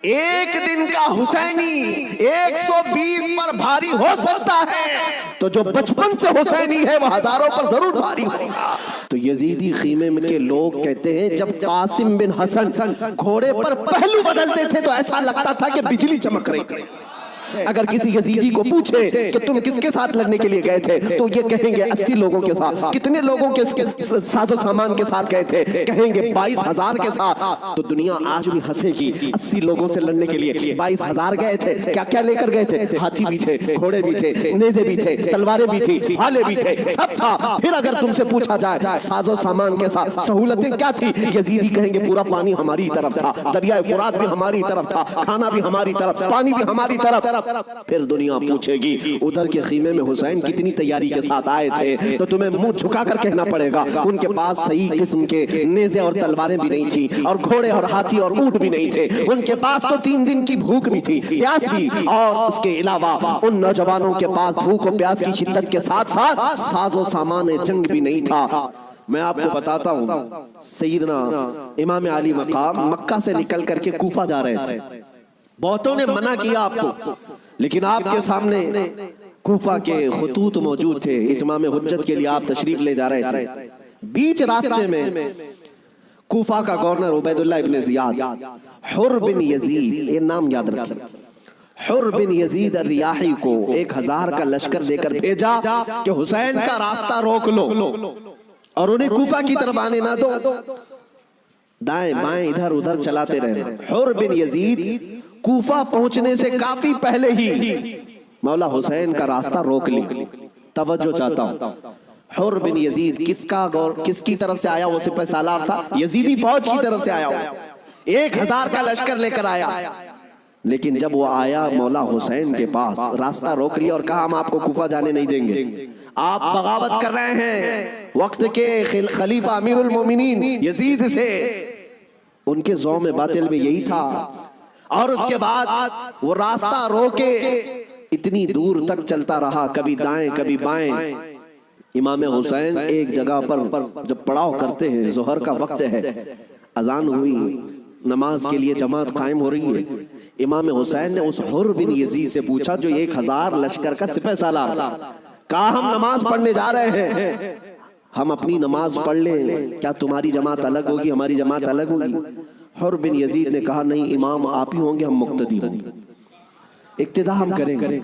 ایک دن کا حسینی 120 پر بھاری ہو سکتا ہے، تو جو بچپن سے حسینی ہے وہ ہزاروں پر ضرور بھاری ہوگا۔ تو یزیدی خیمے کے لوگ کہتے ہیں جب قاسم بن حسن گھوڑے پر پہلو بدلتے تھے تو ایسا لگتا تھا کہ بجلی چمک رہی تھی۔ اگر کسی یزیدی کو پوچھے کہ تم کس کے ساتھ لڑنے کے لیے گئے تھے تو یہ کہیں گے 80 لوگوں کے ساتھ۔ کتنے لوگوں کے ساز و سامان کے ساتھ گئے تھے؟ کہیں گے 22,000 کے ساتھ۔ تو دنیا آج بھی ہنسے گی، 80 لوگوں سے لڑنے کے لیے 22,000 گئے تھے۔ کیا کیا لے کر گئے تھے؟ ہاتھی بھی تھے، گھوڑے بھی تھے، نیزے بھی تھے، تلواریں بھی تھی، بھالے بھی تھے، سب تھا۔ پھر اگر تم سے پوچھا جائے ساز و سامان کے ساتھ سہولتیں کیا تھی، یزیدی کہیں گے پورا پانی ہماری طرف تھا، دریائے فرات بھی ہماری طرف تھا، کھانا بھی ہماری طرف، پانی بھی ہماری طرف۔ پھر دنیا پوچھے گی ادھر کے خیمے میں حسین کتنی تیاری کے ساتھ آئے تھے، تو تمہیں منہ جھکا کر کہنا پڑے گا ان کے پاس صحیح قسم کے نیزے اور تلواریں بھی نہیں تھی، اور گھوڑے اور ہاتھی اور اونٹ بھی نہیں تھے۔ ان کے پاس تو 3 دن کی بھوک بھی تھی، پیاس بھی، اور اس کے علاوہ ان نوجوانوں کے پاس بھوک و پیاس کی شدت کے ساتھ ساتھ ساز و سامان جنگ بھی نہیں تھا۔ میں آپ کو بتاتا ہوں، سیدنا امام علی مقام مکہ سے نکل کر کے کوفہ جا رہے تھے۔ بہتوں نے منع کیا آپ کو، لیکن آپ کے سامنے کوفہ کے خطوط موجود تھے، اتمام حجت کے لیے آپ تشریف لے جا رہے تھے۔ بیچ راستے میں کوفہ کا گورنر عبید اللہ ابن زیاد، حر بن یزید، یہ نام یاد رکھیں، حر بن یزید الریاحی کو 1000 کا لشکر دے کر بھیجا کہ حسین کا راستہ روک لو اور انہیں کوفہ کی طرف آنے نہ دو۔ دائیں بائیں ادھر ادھر چلاتے رہے۔ حر بن یزید کوفہ پہنچنے سے کافی پہلے ہی مولا حسین کا راستہ روک لی۔ توجہ چاہتا ہوں، حر بن یزید کس کی طرف سے آیا؟ وہ سپہ سالار تھا، یزیدی فوج کی طرف سے آیا، 1000 کا لشکر لے کر آیا۔ لیکن جب وہ آیا مولا حسین کے پاس، راستہ روک لیا اور کہا ہم آپ کو کوفہ جانے نہیں دیں گے، آپ بغاوت کر رہے ہیں وقت کے خلیفہ امیر المومنین یزید سے۔ ان کے ذوم باطل میں یہی تھا، اور اس کے بعد وہ راستہ روکے اتنی دور تک چلتا رہا، کبھی دائیں کبھی بائیں۔ امام حسین ایک جگہ پر جب پڑاؤ کرتے ہیں، ظہر کا وقت ہے، اذان ہوئی، نماز کے لیے جماعت قائم ہو رہی ہے، امام حسین نے اس حر بن یزید سے پوچھا جو 1000 لشکر کا سپہ سالار تھا، کہا ہم نماز پڑھنے جا رہے ہیں، ہم اپنی نماز پڑھ لیں، کیا تمہاری جماعت الگ ہوگی، ہماری جماعت الگ ہوگی؟ حر بن یزید نے کہا نہیں، امام آپ ہی ہوں گے، ہم مقتدی ہوں گے، اقتداء ہم کریں گے۔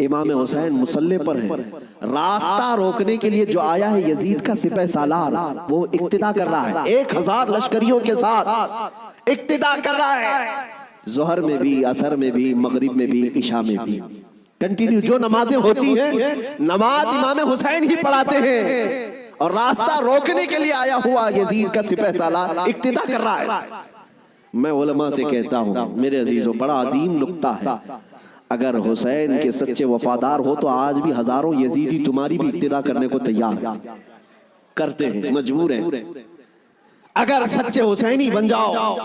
امام حسین مصلی پر ہیں، راستہ روکنے کے لیے جو آیا ہے یزید کا سپہ سالار، وہ اقتداء کر رہا ہے، 1000 لشکریوں کے ساتھ اقتداء کر رہا ہے، ظہر میں بھی، عصر میں بھی، مغرب میں بھی، عشاء میں بھی، کنٹینیو جو نمازیں ہوتی ہیں نماز امام حسین ہی پڑھاتے ہیں، اور راستہ روکنے کے لیے آیا ہوا یزید کا سپہ سالار اقتداء کر رہا ہے۔ میں علماء سے کہتا ہوں میرے عزیزوں، بڑا عظیم نکتہ ہے، اگر حسین کے سچے وفادار ہو تو آج بھی ہزاروں یزیدی تمہاری بھی اقتداء کرنے کو تیار ہیں، کرتے ہیں، مجبور ہیں۔ اگر سچے حسینی بن جاؤ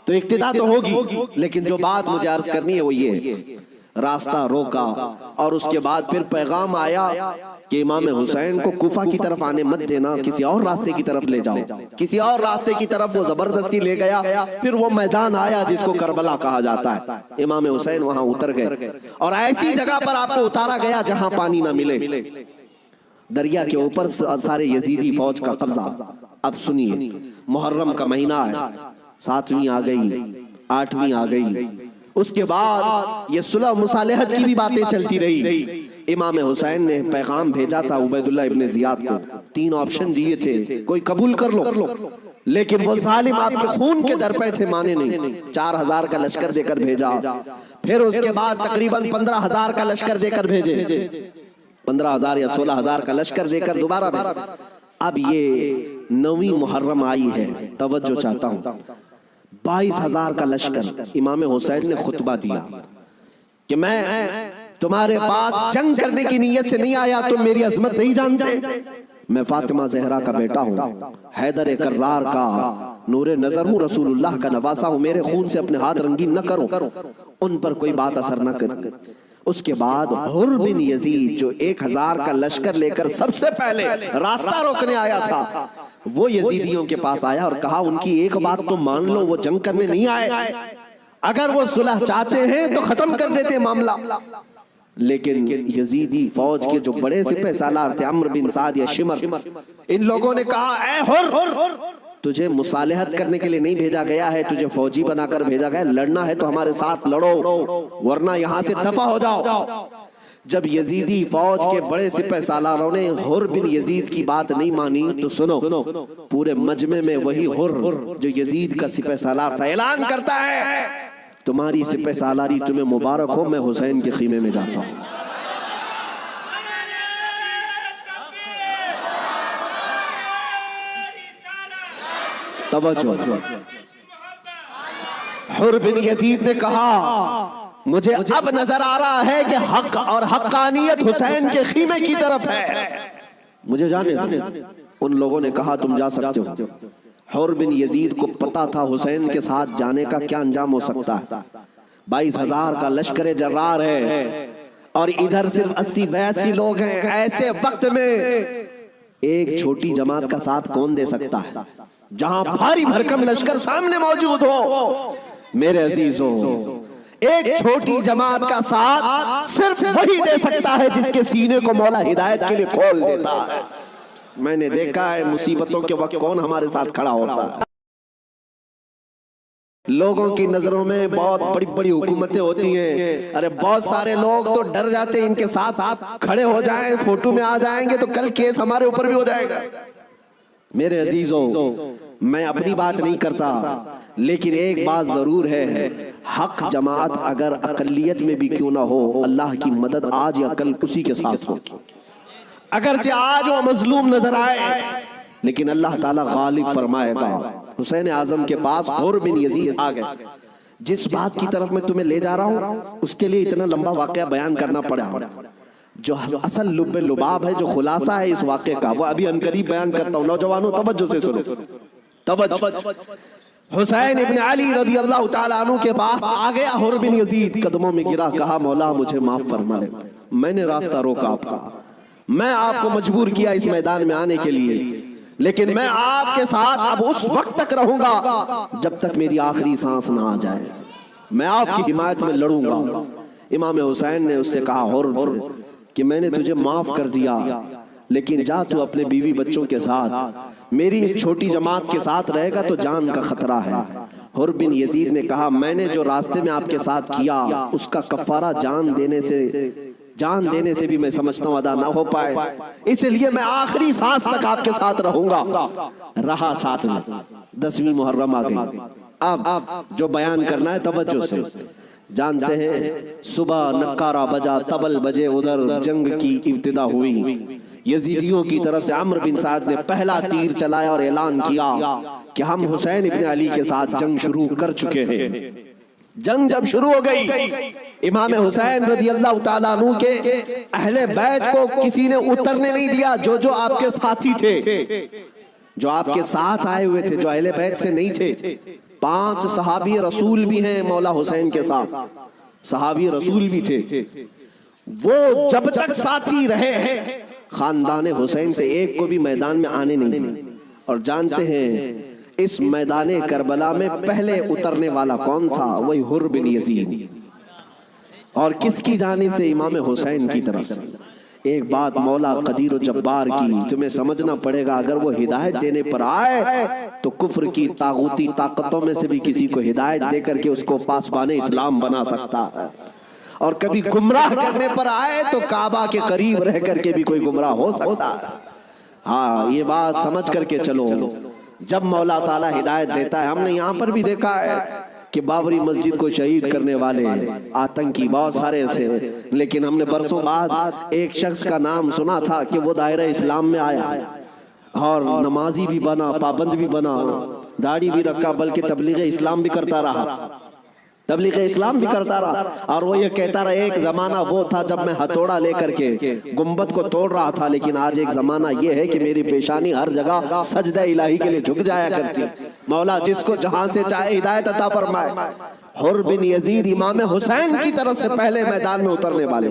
تو اقتداء تو ہوگی، لیکن جو بات مجھے عرض کرنی ہے وہ یہ، راستہ روکا اور اس کے بعد پھر پیغام آیا کہ امام حسین کو کوفہ کی طرف آنے مت دینا، کسی اور راستے کی طرف لے جاؤ، کسی اور راستے کی طرف وہ زبردستی لے گیا۔ پھر وہ میدان آیا جس کو کربلا کہا جاتا ہے، امام حسین وہاں اتر گئے، اور ایسی جگہ پر آپ کو اتارا گیا جہاں پانی نہ ملے، دریا کے اوپر سارے یزیدی فوج کا قبضہ۔ اب سنیے، محرم کا مہینہ ہے، 7ویں آ گئی، 8ویں آ گئی، اس کے بعد یہ صلح مصالحت کی بھی باتیں چلتی رہی۔ امام حسین نے پیغام بھیجا تھا عبید اللہ ابن زیاد کو، 3 آپشن دیے تھے، کوئی قبول کر لو، لیکن وہ ظالم آپ کے خون کے در پہ تھے، مانے نہیں، 4000 کا لشکر دے کر بھیجا۔ پھر اس کے بعد تقریباً 15000 کا لشکر دے کر بھیجے، 15000 یا 16000 کا لشکر دے کر دوبارہ بھیجا۔ اب یہ 9ویں محرم آئی ہے، توجہ چاہتا ہوں، 22000 کا لشکر۔ امام حسین نے خطبہ دیا کہ میں تمہارے پاس جنگ کرنے کی نیت سے نہیں آیا، تم میری عظمت نہیں جانتے، میں فاطمہ زہرا کا بیٹا ہوں، حیدر کرار کا نور نظر ہوں، رسول اللہ کا نواسا ہوں، میرے خون سے اپنے ہاتھ رنگین نہ کرو، ان پر کوئی بات اثر نہ کرے۔ اس کے بعد حر بن یزید جو 1000 کا لشکر لے کر سب سے پہلے راستہ روکنے آیا تھا، وہ یزیدیوں کے پاس آیا اور کہا ان کی ایک بات تو مان لو، وہ جنگ کرنے نہیں آئے، اگر وہ صلح چاہتے ہیں تو ختم کر دیتے معاملہ، لیکن یزیدی فوج کے جو بڑے سپہ سالار تھے عمرو بن سعد یا شمر، ان لوگوں نے کہا اے حر، تجھے مصالحت کرنے کے لیے نہیں بھیجا گیا ہے، تجھے فوجی بنا کر بھیجا گیا ہے، لڑنا ہے تو ہمارے ساتھ لڑو ورنہ یہاں سے دفع ہو جاؤ۔ جب یزیدی فوج کے بڑے سپہ سالاروں نے حر بن یزید کی بات نہیں مانی تو سنو، پورے مجمع میں وہی حر جو یزید کا سپہ سالار تھا اعلان کرتا ہے تمہاری سپہ سالاری تمہیں مبارک ہو، میں حسین کے خیمے میں جاتا ہوں۔ توجہ، حر بن یزید نے کہا مجھے اب نظر آ رہا ہے کہ حق اور حقانیت حسین کے خیمے کی طرف ہے، مجھے جانے دو۔ ان لوگوں نے کہا تم جا سکتے ہو۔ حر بن یزید کو پتا تھا حسین کے ساتھ جانے کا کیا انجام ہو سکتا ہے، 22,000 کا لشکر جرار ہے اور ادھر صرف 80-82 لوگ ہیں۔ ایسے وقت میں ایک چھوٹی جماعت کا ساتھ کون دے سکتا ہے جہاں بھاری بھرکم لشکر سامنے موجود ہو؟ میرے عزیزو، ایک چھوٹی جماعت کا ساتھ صرف وہی دے سکتا ہے جس کے سینے کو مولا ہدایت کے لیے کھول دیتا ہے۔ میں نے دیکھا ہے مصیبتوں کے وقت کون ہمارے ساتھ کھڑا ہوتا ہے۔ لوگوں کی نظروں میں بہت بڑی بڑی حکومتیں ہوتی ہیں، ارے بہت سارے لوگ تو ڈر جاتے ہیں ان کے ساتھ کھڑے ہو جائیں، فوٹو میں آ جائیں گے تو کل کیس ہمارے اوپر بھی ہو جائے گا۔ میرے عزیزوں، میں اپنی بات نہیں کرتا، لیکن ایک بات ضرور ہے، حق جماعت اگر اقلیت میں بھی کیوں نہ ہو، اللہ کی مدد آج یا کل اسی کے ساتھ ہوگی۔ اگرچہ آج وہ مظلوم نظر آئے لیکن اللہ تعالیٰ غالب فرمائے گا۔ حسین اعظم کے پاس حر بن یزید آ گئے۔ جس بات کی طرف میں تمہیں لے جا رہا ہوں اس کے لیے اتنا لمبا واقعہ بیان کرنا پڑا، جو اصل لب لباب ہے، جو خلاصہ ہے اس واقعے کا، وہ ابھی عنقریب بیان کرتا ہوں۔ نوجوانوں توجہ سے سنو، توجہ۔ حسین ابن علی رضی اللہ تعالیٰ عنہ کے پاس آ گیا حر بن یزید، قدموں میں گرا، کہا مولا مجھے معاف فرما لے، میں نے راستہ روکا آپ کا، میں آپ کو مجبور کیا اس میدان میں آنے کے لیے، لیکن میں آپ کے ساتھ اب اس وقت تک رہوں گا جب تک میری آخری سانس نہ آ جائے، میں آپ کی حمایت میں لڑوں گا۔ امام حسین نے اس سے کہا حر کہ میں نے تجھے معاف کر دیا، لیکن جا تو اپنے بیوی بچوں کے ساتھ، میری اس چھوٹی جماعت کے ساتھ رہے گا تو جان کا خطرہ ہے۔ حر بن یزید نے کہا میں نے جو راستے میں آپ کے ساتھ کیا اس کا کفارہ جان دینے سے بھی میں سمجھتا ہوں ادا نہ ہو پائے، اس لیے میں آخری سانس تک آپ کے ساتھ رہوں گا۔ رہا ساتھ میں، 10ویں محرم آ گئی۔ اب جو بیان کرنا ہے توجہ سے، جانتے ہیں صبح نکارہ بجا، طبل بجے، ادھر جنگ کی ابتدا ہوئی۔ یزیدیوں کی طرف سے عمرو بن سعد نے پہلا تیر چلایا اور اعلان کیا کہ ہم حسین ابن علی کے ساتھ جنگ شروع کر چکے ہیں۔ جنگ جب شروع ہو گئی، امام حسین رضی اللہ تعالیٰ عنہ کے اہل بیت کو کسی نے اترنے نہیں دیا، جو آپ کے ساتھی تھے، جو آپ کے ساتھ آئے ہوئے تھے، جو اہل بیت سے نہیں تھے۔ 5 صحابی رسول بھی ہیں مولا حسین کے ساتھ، صحابی رسول بھی تھے، وہ جب تک ساتھی رہے خاندان حسین سے ایک کو بھی میدان میں آنے نہیں دیا۔ اور جانتے ہیں اس میدان کربلا میں پہلے اترنے والا کون تھا؟ وہی حر بن یزید، اور کس کی جانب سے؟ امام حسین کی طرف سے۔ ایک بات مولا قدیر و جبار کی تمہیں سمجھنا پڑے گا، اگر وہ ہدایت دینے پر آئے تو کفر کی طاغوتی طاقتوں میں سے بھی کسی کو ہدایت دے کر کے اس کو پاسبان اسلام بنا سکتا ہے، اور کبھی گمراہ کرنے پر آئے تو کعبہ کے قریب رہ کر کے بھی کوئی گمراہ ہو سکتا ہے۔ ہاں یہ بات سمجھ کر کے چلو، جب مولا تعالیٰ ہدایت دیتا ہے، ہم نے یہاں پر بھی دیکھا ہے کہ بابری مسجد کو شہید کرنے والے آتنکی بہت سارے تھے، لیکن ہم نے برسوں بعد ایک شخص کا نام سنا تھا کہ وہ دائرہ اسلام میں آیا اور نمازی بھی بنا، پابند بھی بنا، داڑھی بھی رکھا، بلکہ تبلیغ اسلام بھی کرتا رہا، تبلیغ اسلام بھی کرتا رہا۔ اور وہ یہ کہتا رہا ایک زمانہ وہ تھا جب میں ہتھوڑا لے کر کے گنبد کو توڑ رہا تھا، لیکن آج ایک زمانہ یہ ہے کہ میری پیشانی ہر جگہ سجدہ الہی کے لیے جھک جایا کرتی۔ مولا جس کو جہاں سے چاہے ہدایت عطا فرمائے۔ حر بن یزید امام حسین کی طرف سے پہلے میدان میں اترنے والے۔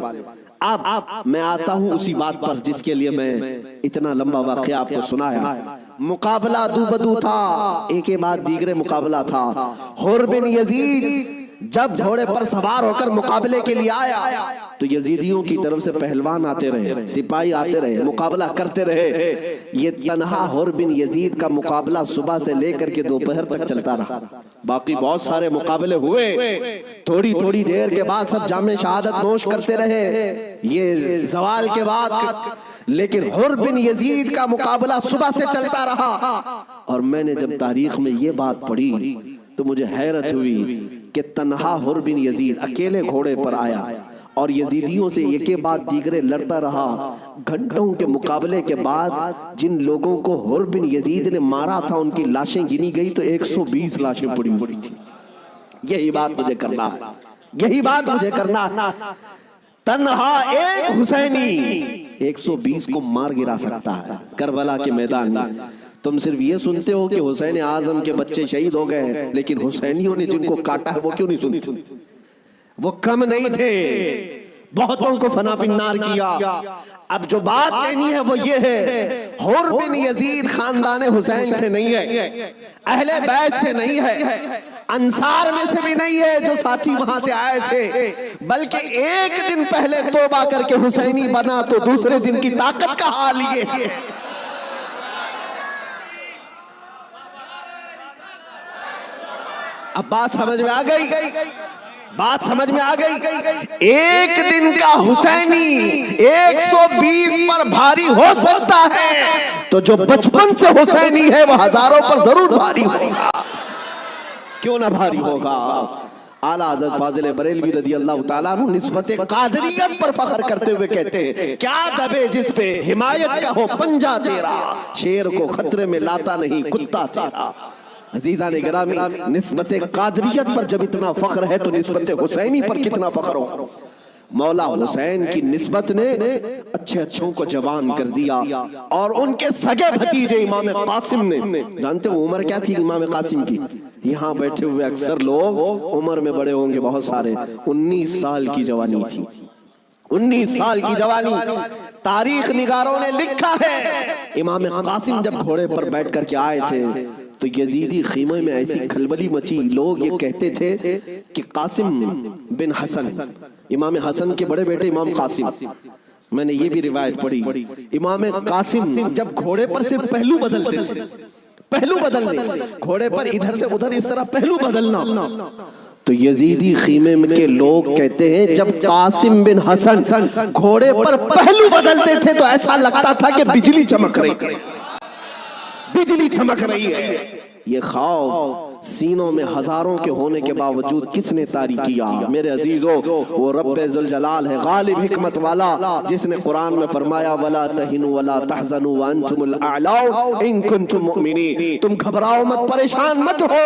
اب میں آتا ہوں اسی بات پر جس کے لیے میں اتنا لمبا واقعہ آپ کو سنایا۔ مقابلہ دو بدو تھا، ایک کے بعد دیگرے مقابلہ تھا۔ حر بن یزید جب گھوڑے پر سوار ہو کر مقابلے کے لیے آیا تو یزیدیوں کی طرف سے پہلوان آتے رہے، سپاہی آتے رہے، مقابلہ کرتے رہے۔ یہ تنہا حر بن یزید کا مقابلہ صبح سے لے کر کے دوپہر تک چلتا رہا۔ باقی بہت سارے مقابلے ہوئے، تھوڑی تھوڑی دیر کے بعد سب جام شہادت نوش کرتے رہے، یہ زوال کے بعد، لیکن حر بن یزید کا مقابلہ صبح سے چلتا رہا۔ اور میں نے جب تاریخ میں یہ بات پڑھی تو مجھے حیرت ہوئی کہ تنہا حر بن یزید اکیلے گھوڑے پر آیا اور یزیدیوں سے ایک کے بعد دیگرے لڑتا رہا۔ گھنٹوں کے مقابلے کے بعد جن لوگوں کو حر بن یزید نے مارا تھا ان کی لاشیں گنی گئی تو 120 لاشیں پڑی ہوئی تھی۔ یہی بات مجھے کرنا ہے، یہی بات مجھے کرنا ہے۔ تنہا ایک حسینی 120 کو مار گرا سکتا ہے کربلا کے میدان میں۔ تم صرف یہ سنتے ہو کہ حسین اعظم کے بچے شہید ہو گئے ہیں، لیکن حسینیوں نے جن کو کاٹا ہے وہ کیوں نہیں سنتے؟ وہ کم نہیں تھے، بہتوں کو فنا فی النار کیا۔ اب جو بات کہنی ہے وہ یہ ہے، حر بن یزید خاندان حسین سے نہیں ہے، اہل بیت سے نہیں ہے، انصار میں سے بھی نہیں ہے جو ساتھی وہاں سے آئے تھے، بلکہ ایک دن پہلے توبہ کر کے حسینی بنا تو دوسرے دن کی طاقت کا حال یہ ہے۔ اب بات سمجھ میں آ گئی، بات سمجھ میں آ گئی۔ ایک دن کا حسینی 120 پر بھاری ہو سکتا ہے، تو جو بچپن سے حسینی ہے وہ ہزاروں پر ضرور بھاری ہوگا۔ کیوں نہ بھاری ہوگا؟ اعلیٰ حضرت فاضل بریلوی رضی اللہ تعالیٰ عنہ نسبت قادریت پر فخر کرتے ہوئے کہتے ہیں، کیا دبے جس پہ حمایت کا ہو پنجہ تیرا، شیر کو خطرے میں لاتا نہیں کتا تیرا۔ عزیزان گرامی، نسبت قادریت پر جب اتنا فخر ہے تو نسبت حسینی پر کتنا فخر ہو۔ مولا حسین کی نسبت نے اچھے اچھوں کو جوان کر دیا، اور ان کے سگے بھتیجے امام قاسم نے، جانتے ہو عمر کیا تھی امام قاسم کی؟ یہاں بیٹھے ہوئے اکثر لوگ عمر میں بڑے ہوں گے بہت سارے، 19 سال کی جوانی تھی، 19 سال کی جوانی۔ تاریخ نگاروں نے لکھا ہے امام قاسم جب گھوڑے پر بیٹھ کر کے آئے تھے تو یزیدی خیمے میں ایسی کھلبلی مچی، لوگ یہ کہتے تھے کہ قاسم بن حسن، امام حسن کے بڑے بیٹے امام قاسم، میں نے یہ بھی روایت پڑھی، امام قاسم جب گھوڑے پر صرف پہلو بدلتے تھے، پہلو بدلنے، گھوڑے پر ادھر سے ادھر اس طرح پہلو بدلنا، تو یزیدی خیمے کے لوگ کہتے ہیں جب قاسم بن حسن گھوڑے پر پہلو بدلتے تھے تو ایسا لگتا تھا کہ بجلی چمک رہی ہے، بجلی چمک رہی ہے۔ یہ خوف سینوں میں ہزاروں کے ہونے کے باوجود کس نے طاری کیا؟ میرے عزیزو، وہ رب ذوالجلال ہے، غالب حکمت والا، جس نے قرآن میں فرمایا وَلَا تَهِنُوا وَلَا تَحْزَنُوا وَأَنْتُمُ الْأَعْلَوْا إِن كُنتُم مُؤْمِنِينَ، تم گھبراؤ مت، پریشان مت ہو،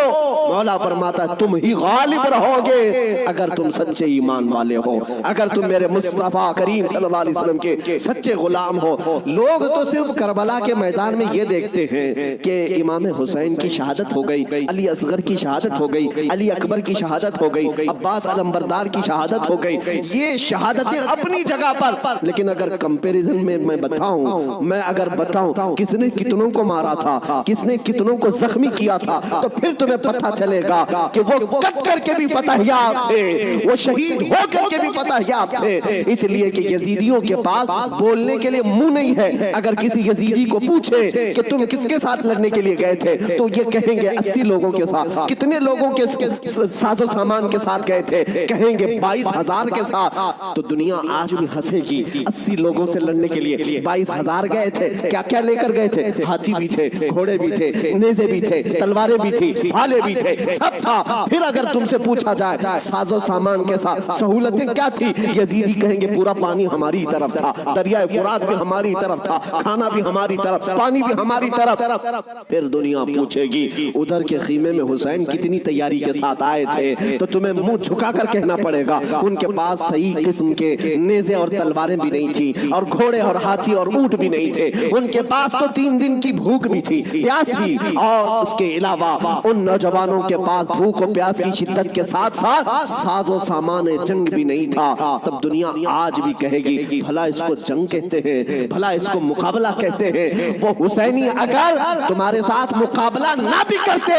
مولا فرماتا ہے تم ہی غالب رہو گے اگر تم سچے ایمان والے ہو، اگر تم میرے مصطفیٰ کریم صلی اللہ علیہ وسلم کے سچے غلام ہو۔ لوگ تو صرف کربلا کے میدان میں یہ دیکھتے ہیں کہ امام حسین کی شہادت ہو گئی، علی اصغر کی شہادت ہو گئی، علی اکبر کی شہادت ہو گئی، عباس علمبردار کی شہادت ہو گئی، یہ شہادتیں اپنی جگہ پر، لیکن اگر کمپیریزن میں میں اگر بتاؤں کس نے کتنوں کو مارا تھا، کس نے کتنوں کو زخمی کیا تھا، تو پھر تمہیں پتہ چلے گا کہ وہ کٹ کر کے بھی فتح یاب تھے، وہ شہید ہو کر کے بھی فتح یاب تھے، اس لیے کہ یزیدیوں کے پاس بولنے کے لیے منہ نہیں ہے۔ اگر کسی یزیدی کو پوچھے کہ تم کس کے ساتھ لڑنے کے لیے گئے تھے تو یہ کہیں گے 80 لوگوں کے ساتھ، کتنے لوگوں کے ساز و سامان کے ساتھ گئے تھے، کہیں گے 22,000 کے ساتھ، تو دنیا آج بھی ہنسے گی، 80 لوگوں سے لڑنے کے لیے 22,000 گئے تھے، کیا کیا لے کر گئے تھے؟ ہاتھی بھی تھے، گھوڑے بھی تھے، نیزے بھی تھے، تلواریں بھی تھی، بھالے بھی تھے، سب تھا۔ پھر اگر تم سے پوچھا جائے ساز و سامان کے ساتھ سہولتیں کیا تھی، یزیدی کہیں گے پورا پانی ہماری طرف تھا، دریائے فرات بھی ہماری طرف تھا، کھانا بھی ہماری طرف، پانی بھی ہماری طرف۔ پھر دنیا پوچھے گی ادھر کے خیمے میں حسین کتنی تیاری کے ساتھ آئے تھے، تو تمہیں منہ جھکا کر کہنا پڑے گا ان کے پاس صحیح قسم کے نیزے اور تلواریں بھی نہیں تھی، اور گھوڑے اور ہاتھی اور اونٹ بھی نہیں تھے، ان کے پاس تو 3 دن کی بھوک بھی تھی، پیاس بھی، اور اس کے علاوہ ان نوجوانوں کے پاس بھوک و پیاس کی شدت کے ساتھ ساتھ ساز و سامان جنگ بھی نہیں تھا۔ تب دنیا آج بھی کہے گی بھلا اس کو جنگ کہتے ہیں، بھلا اس کو مقابلہ کہتے ہیں۔ وہ حسینی اگر تمہارے ساتھ مقابلہ نہ بھی کرتے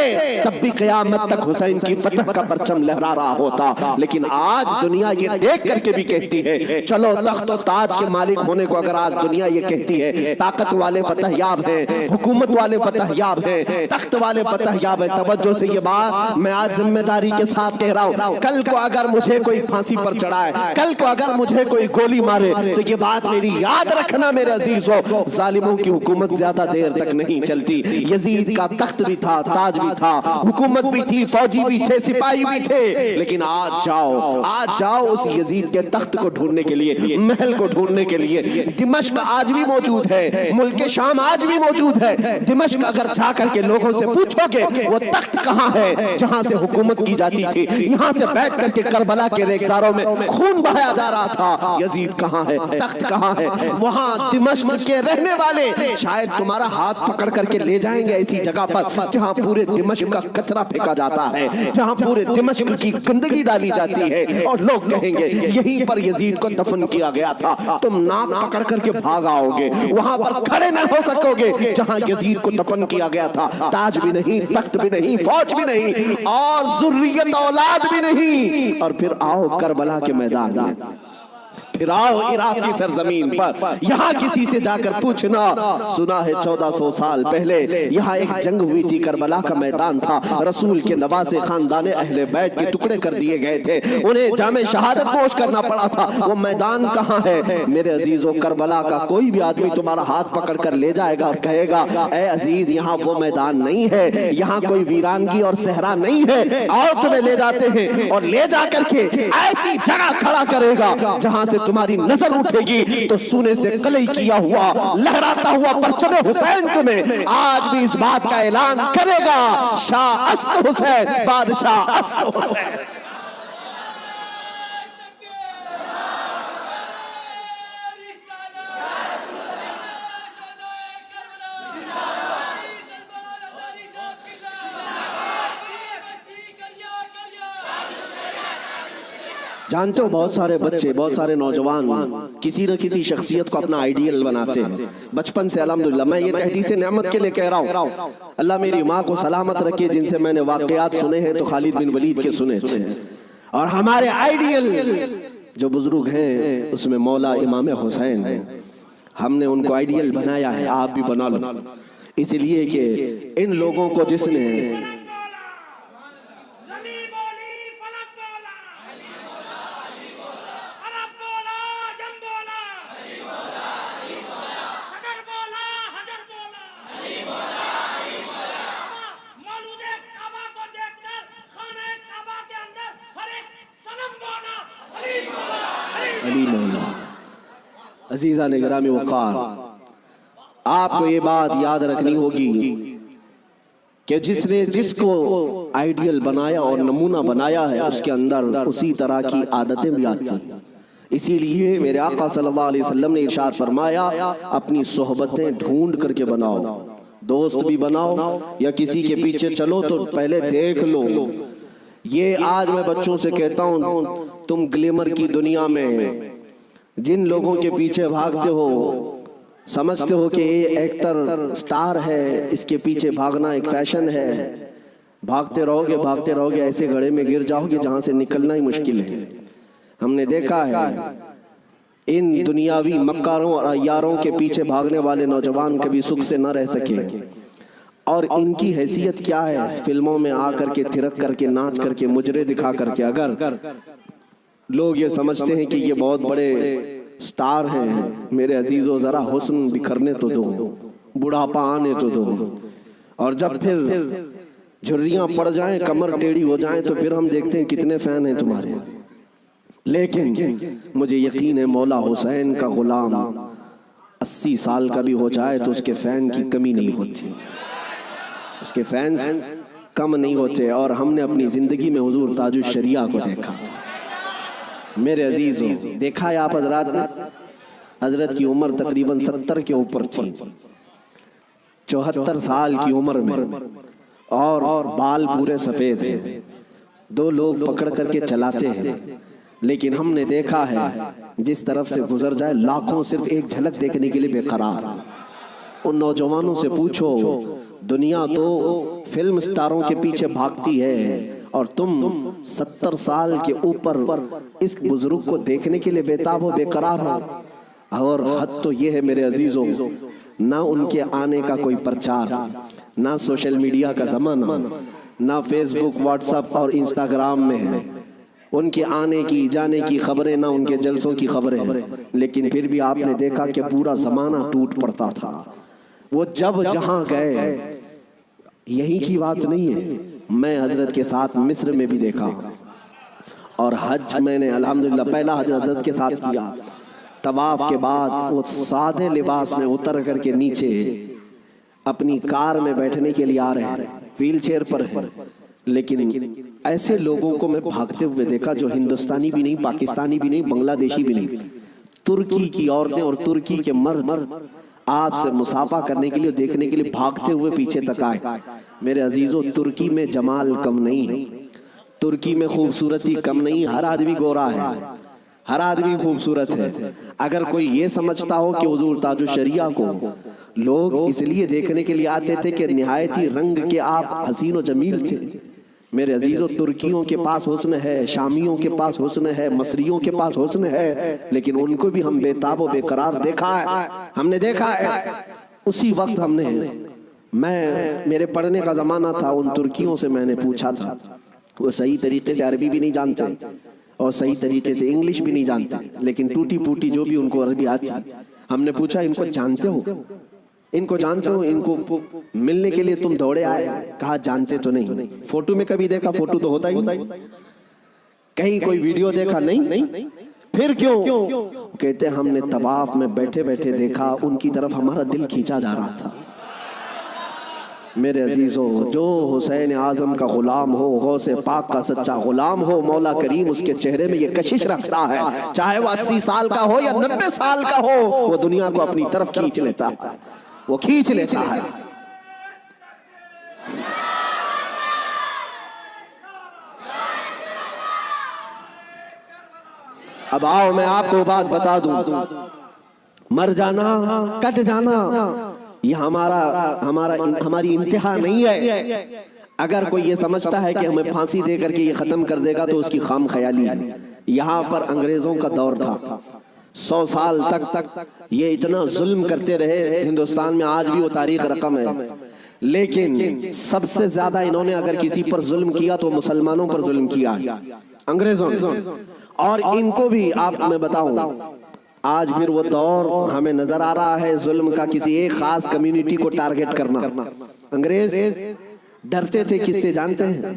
تب تب بھی قیامت تک حسین کی فتح کا پرچم لہرا رہا ہوتا. لیکن آج دنیا یہ دیکھ کر کے بھی کہتی ہے چلو تخت و تاج کے مالک ہونے کو اگر آج دنیا یہ کہتی ہے طاقت والے فتح یاب ہیں, حکومت والے فتح یاب ہیں, تخت والے فتح یاب ہیں. توجہ سے یہ بات میں آج ذمہ داری کے ساتھ کہہ رہا ہوں, کل کو اگر مجھے کوئی پھانسی پر چڑھائے, کل کو اگر مجھے کوئی گولی مارے تو یہ بات میری یاد رکھنا میرے عزیزو, ظالموں کی حکومت زیادہ دیر تک نہیں چلتی. یزید کا تخت بھی تھا, تاج بھی تھا, حکومت بھی تھی, فوجی بھی تھے, سپاہی بھی تھے, لیکن آج جاؤ اس یزید کے تخت کو ڈھونڈنے کے لیے, محل کو ڈھونڈنے کے لیے. دمشق آج بھی موجود ہے, ملک شام آج بھی موجود ہے. دمشق اگر جا کر کے لوگوں سے پوچھو گے وہ تخت کہاں ہے جہاں سے حکومت کی جاتی تھی, یہاں سے بیٹھ کر کے کربلا کے ریگزاروں میں خون بہایا جا رہا تھا, یزید کہاں ہے, تخت کہاں ہے. وہاں دمشق کے رہنے والے شاید تمہارا ہاتھ پکڑ کر کے لے جائیں گے ایسی جگہ پر جہاں پورے دمشق کا کچرا پھینکا جاتا ہے, جہاں پورے دمشق کی گندگی ڈالی جاتی ہے, اور لوگ کہیں گے یہیں پر یزید کو دفن کیا گیا تھا. تم ناک پکڑ کر کے بھاگ آؤ گے, وہاں پر کھڑے نہ ہو سکو گے جہاں یزید کو دفن کیا گیا تھا. تاج بھی نہیں, تخت بھی نہیں, فوج بھی نہیں, اور ذریت اولاد بھی نہیں. اور پھر آؤ کربلا کے میدان میں, پھر آؤ عراق کی سرزمین پر, یہاں کسی سے جا کر پوچھنا, سنا ہے 1400 سال پہلے یہاں ایک جنگ ہوئی تھی, کربلا کا میدان تھا, رسول کے نواسے خاندان اہل بیت کے ٹکڑے کر دیے گئے تھے, انہیں جام شہادت نوش کرنا پڑا تھا. وہ میدان کہاں ہے میرے عزیزو؟ کربلا کا کوئی بھی آدمی تمہارا ہاتھ پکڑ کر لے جائے گا اور کہے گا اے عزیز یہاں وہ میدان نہیں ہے, یہاں کوئی ویرانگی اور صحرا نہیں ہے, اور تمہیں لے جاتے ہیں اور لے جا کر کے ایسی جگہ کھڑا کرے گا جہاں سے تمہاری نظر اٹھے گی تو سونے سے قلعی کیا ہوا لہراتا ہوا پرچم حسین تمہیں آج بھی اس بات کا اعلان کرے گا, شاہ اسد حسین, بادشاہ اسد حسین. جانتے ہو بہت سارے بچے, بہت سارے نوجوان کسی نہ کسی شخصیت کو اپنا آئیڈیل بناتے ہیں بچپن سے. الحمدللہ میں یہ تحدیث نعمت کے لئے کہہ رہا ہوں, اللہ میری ماں کو سلامت رکھے جن سے میں نے واقعات سنے ہیں تو خالد بن ولید کے سنے تھے, اور ہمارے آئیڈیل جو بزرگ ہیں اس میں مولا امام حسین ہیں. ہم نے ان کو آئیڈیل بنایا ہے, آپ بھی بنا لو, اس لیے کہ ان لوگوں کو جس نے علی مولا. عزیزان گرامی وقار, آپ کو یہ بات یاد رکھنی ہوگی کہ جس کو آئیڈیل بنایا اور نمونہ بنایا ہے اس کے اندر اسی طرح کی عادتیں بھی آتی ہیں. اسی لیے میرے آقا صلی اللہ علیہ وسلم نے ارشاد فرمایا اپنی صحبتیں ڈھونڈ کر کے بناؤ, دوست بھی بناؤ یا کسی کے پیچھے چلو تو پہلے دیکھ لو. یہ آج میں بچوں سے کہتا ہوں, تم گلیمر کی دنیا میں جن لوگوں کے پیچھے بھاگتے ہو سمجھتے ہو کہ یہ ایکٹر سٹار ہے, اس کے پیچھے بھاگنا ایک فیشن ہے, بھاگتے رہو گے ایسے گڑھے میں گر جاؤ گے جہاں سے نکلنا ہی مشکل ہے. ہم نے دیکھا ہے ان دنیاوی مکاروں اور عیاروں کے پیچھے بھاگنے والے نوجوان کبھی سکھ سے نہ رہ سکے, اور ان کی حیثیت کیا ہے, فلموں میں آ کر کے تھرک کر کے ناچ کر کے مجرے دکھا کر کے اگر لوگ یہ سمجھتے ہیں کہ یہ بہت بڑے سٹار ہیں, میرے عزیزو ذرا حسن بکھرنے تو دو, بڑھاپا آنے تو دو, اور جب پھر جھریاں پڑ جائیں کمر ٹیڑھی ہو جائیں تو پھر ہم دیکھتے ہیں کتنے فین ہیں تمہارے. لیکن مجھے یقین ہے مولا حسین کا غلام 80 سال کا بھی ہو جائے تو اس کے فین کی کمی نہیں ہوتی, اس کے فینز کم نہیں ہوتے. اور ہم نے اپنی زندگی میں حضور تاج الشریعہ کو دیکھا. میرے عزیزوں دیکھا ہے آپ حضرات نے, حضرت کی عمر تقریباً 70 کے اوپر تھی, 74 سال کی عمر میں, اور بال پورے سفید ہیں, 2 لوگ پکڑ کر کے چلاتے ہیں. لیکن ہم نے دیکھا ہے جس طرف سے گزر جائے لاکھوں صرف ایک جھلک دیکھنے کے لیے بے قرار. ان نوجوانوں سے پوچھو دنیا تو فلم سٹاروں کے پیچھے بھاگتی ہے اور تم 70 سال کے اوپر اس بزرگ کو دیکھنے کے لیے بےتاب و بے قرار ہو. اور حد تو یہ ہے میرے عزیزوں، نہ ان کے آنے کا کوئی پرچار، نہ سوشل میڈیا کا زمانہ، نہ فیس بک، واٹس ایپ اور انسٹاگرام میں ہے ان کے آنے کی جانے کی خبریں، نہ ان کے جلسوں کی خبریں. لیکن پھر بھی آپ نے دیکھا کہ پورا زمانہ ٹوٹ پڑتا تھا. وہ جب جہاں گئے، یہی کی بات نہیں ہے، میں حضرت کے ساتھ مصر میں بھی دیکھا، اور حج میں نے الحمدللہ پہلا حج حضرت کے ساتھ کیا. طواف کے بعد وہ سادے لباس میں اتر کر کے نیچے اپنی کار میں بیٹھنے کے لیے آ رہے ہیں، ویل چیئر پر ہیں. لیکن ایسے لوگوں کو میں بھاگتے ہوئے دیکھا جو ہندوستانی بھی نہیں، پاکستانی بھی نہیں، بنگلہ دیشی بھی نہیں. ترکی کی عورتیں اور ترکی کے مرد آپ سے مصافحہ کرنے کے لیے، دیکھنے کے لیے بھاگتے ہوئے پیچھے تک آئے. میرے عزیزوں، ترکی میں جمال کم نہیں ہے، ترکی میں خوبصورتی کم نہیں. ہر آدمی گورا ہے، ہر آدمی خوبصورت ہے. اگر کوئی یہ سمجھتا ہو کہ حضور تاج الشریعہ کو لوگ اس لیے دیکھنے کے لیے آتے تھے کہ نہایت ہی رنگ کے آپ حسین و جمیل تھے، میرے عزیزوں ترکیوں کے پاس حسن ہے، شامیوں کے پاس حسن ہے، مصریوں کے پاس حسن ہے، لیکن ان کو بھی ہم بے تاب و بے قرار دیکھا ہے. ہم نے دیکھا ہے اسی وقت ہم نے، میرے پڑھنے کا زمانہ تھا، ان ترکیوں سے میں نے پوچھا تھا، وہ صحیح طریقے سے عربی بھی نہیں جانتے اور صحیح طریقے سے انگلش بھی نہیں جانتے، لیکن ٹوٹی پوٹی جو بھی ان کو عربی آتی. ہم نے پوچھا ان کو جانتے ہو، ان کو جانتے ہو، ان کو ملنے کے لیے تم دوڑے آئے؟ کہا جانتے تو نہیں. فوٹو میں کبھی دیکھا؟ فوٹو تو ہوتا ہی نہیں. کہیں کوئی ویڈیو دیکھا؟ نہیں. پھر کیوں؟ کہتے ہم نے طواف میں بیٹھے بیٹھے دیکھا، ان کی طرف ہمارا دل کھینچا جا رہا تھا. میرے عزیزوں، جو حسین اعظم کا غلام ہو، غوث پاک کا سچا غلام ہو، مولا کریم اس کے چہرے میں یہ کشش رکھتا ہے، چاہے وہ 80 سال کا ہو یا 90 سال کا ہو، وہ دنیا کو اپنی طرف کھینچ لیتا ہے، وہ کھینچ لیتا ہے. اب آؤ میں آپ کو بات بتا دوں، مر جانا، کٹ جانا، یہ ہماری انتہا نہیں ہے. اگر کوئی یہ سمجھتا ہے کہ ہمیں پھانسی دے کر کے یہ ختم کر دے گا تو اس کی خام خیالی ہے. یہاں پر انگریزوں کا دور تھا، 100 سال تک یہ اتنا ظلم کرتے رہے. ہندوستان میں آج بھی وہ تاریخ رقم ہے، لیکن سب سے زیادہ انہوں نے اگر کسی پر ظلم کیا تو مسلمانوں پر ظلم کیا انگریزوں نے. اور ان کو بھی آپ میں بتاؤں، آج پھر وہ دور ہمیں نظر آ رہا ہے ظلم کا، کسی ایک خاص کمیونٹی کو ٹارگٹ کرنا. انگریز ڈرتے تھے کس سے جانتے ہیں؟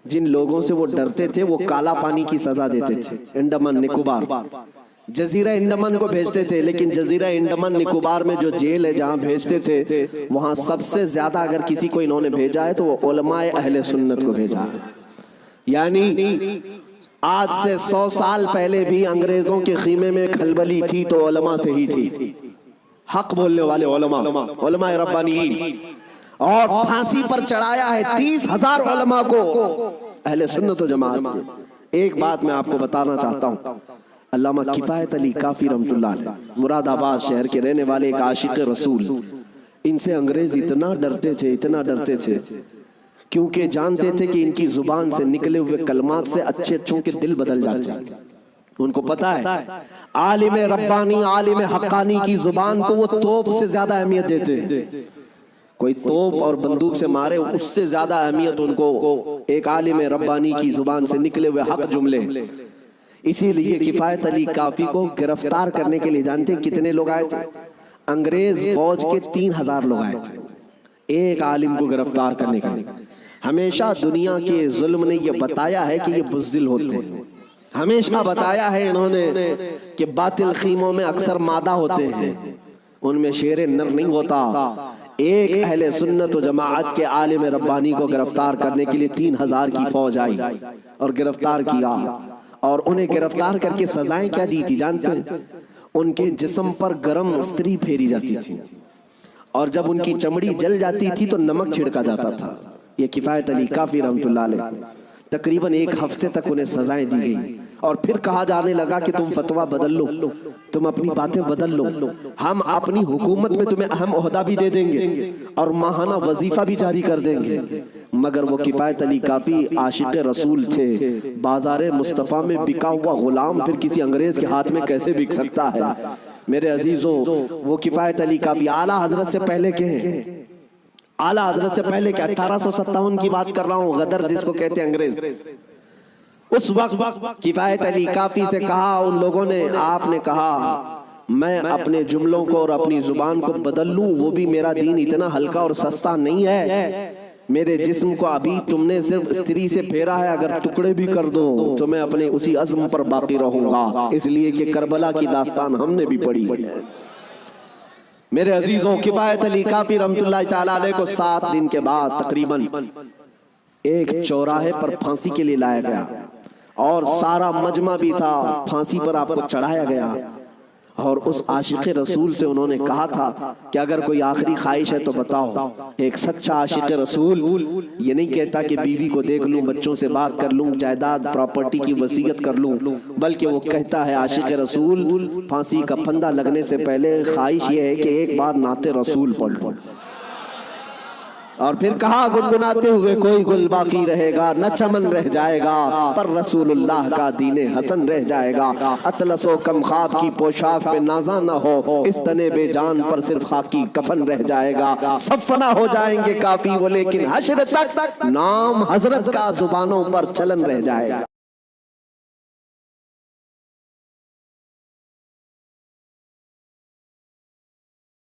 جن لوگوں سے وہ ڈرتے تھے وہ کالا پانی کی سزا دیتے تھے. انڈمان نکوبار، جزیرہ انڈمان کو بھیجتے تھے، لیکن جزیرہ انڈمان نکوبار میں جو جیل ہے جہاں بھیجتے تھے، وہاں سب سے زیادہ اگر کسی کو انہوں نے بھیجا ہے تو وہ علماء اہل سنت کو بھیجا ہے. یعنی آج سے 100 سال پہلے بھی انگریزوں کے خیمے میں کھلبلی تھی تو علماء سے ہی تھی، حق بولنے والے علماء ربانیین. اور پھانسی پر چڑھایا ہے 30,000 علماء کو اہل سنت و جماعت کے. ایک بات میں آپ کو بتانا چاہتا ہوں، علامہ کفایت علی کافی رحمت اللہ علیہ، مراد آباد شہر کے رہنے والے ایک عاشق رسول، ان سے انگریز اتنا ڈرتے تھے کیونکہ جانتے تھے کہ ان کی زبان سے نکلے ہوئے کلمات سے اچھے اچھوں کے دل بدل جاتے ہیں. ان کو پتا ہے عالم ربانی، عالم حقانی کی زبان کو وہ توپ سے زیادہ اہمیت دیتے ہیں. کوئی توپ اور بندوق سے مارے اس سے زیادہ اہمیت ان کو ایک عالم ربانی کی زبان سے نکلے ہوئے حق جملے. اسی لیے کفایت علی کافی کو گرفتار کرنے کے لیے جانتے کتنے لوگ آئے تھے؟ انگریز فوج کے 3,000 لوگ آئے تھے ایک عالم کو گرفتار کرنے کے لیے. ہمیشہ دنیا کے ظلم نے یہ بتایا ہے کہ یہ بزدل ہوتے ہیں، ہمیشہ بتایا ہے انہوں نے کہ باطل خیموں میں اکثر مادہ ہوتے ہیں، ان میں شیر نر نہیں ہوتا. ایک اہل سنت و جماعت کے عالم ربانی کو گرفتار کرنے کے لیے 3,000 کی فوج آئی اور گرفتار کیا. اور انہیں گرفتار کر کے سزائیں کیا دی تھی جانتے ہیں؟ ان کے جسم پر گرم استری پھیری جاتی تھی، اور جب ان کی چمڑی جل جاتی تھی تو نمک چھڑکا جاتا تھا. یہ کفایت علی کافی رحمت اللہ علیہ، تقریباً 1 ہفتے تک انہیں سزائیں دی گئی، اور پھر کہا جانے لگا کہ تم فتویٰ بدل لو. تم اپنی باتیں بدل لو، ہم اپنی حکومت میں تمہیں اہم عہدہ بھی دے دیں گے اور ماہانہ وظیفہ بھی جاری کر دیں گے۔ مگر وہ کفایت علی کافی عاشق رسول تھے، بازار مصطفیٰ میں بکا ہوا غلام پھر کسی انگریز کے ہاتھ میں کیسے بک سکتا ہے؟ میرے عزیزوں، وہ کفایت علی کافی اعلیٰ حضرت سے پہلے کے ہیں، اعلیٰ حضرت سے پہلے کے 1857 کی بات کر رہا ہوں، غدر جس کو کہتے ہیں انگریز۔ اس وقت کفایت علی کافی سے کہا ان لوگوں نے، آپ نے کہا میں اپنے جملوں کو اور اپنی زبان کو بدل لوں، وہ بھی میرا دین اتنا ہلکا اور سستا نہیں ہے۔ میرے جسم کو ابھی تم نے صرف استری سے پھیرا ہے، اگر ٹکڑے بھی کر دو تو میں اپنے اسی عزم پر باقی رہوں گا، اس لیے کہ کربلا کی داستان ہم نے بھی پڑھی ہے۔ میرے عزیزوں، کفایت علی کافی رحمت اللہ تعالیٰ علیہ کو 7 دن کے بعد تقریباً ایک چوراہے پر پھانسی کے لیے لایا گیا اور سارا مجمع بھی تھا، پھانسی پر آپ کو چڑھایا گیا، اور اس عاشق رسول سے انہوں نے کہا تھا کہ اگر کوئی آخری خواہش ہے تو بتاؤ۔ ایک سچا عاشق رسول یہ نہیں کہتا کہ بیوی کو دیکھ لوں، بچوں سے بات کر لوں، جائیداد پراپرٹی کی وصیت کر لوں، بلکہ وہ کہتا ہے عاشق رسول پھانسی کا پھندا لگنے سے پہلے خواہش یہ ہے کہ ایک بار نعت رسول پڑھ لوں۔ اور پھر کہا گنگناتے ہوئے، کوئی گل باقی رہے گا نہ چمن رہ جائے گا، پر رسول اللہ کا دین حسن رہ جائے گا۔ اطلس و کم خواب کی پوشاک پہ نازاں نہ ہو، اس تنے بے جان پر صرف خاکی کفن رہ جائے گا۔ سب فنا ہو جائیں گے کافی وہ، لیکن حشر تک نام حضرت کا زبانوں پر چلن رہ جائے گا۔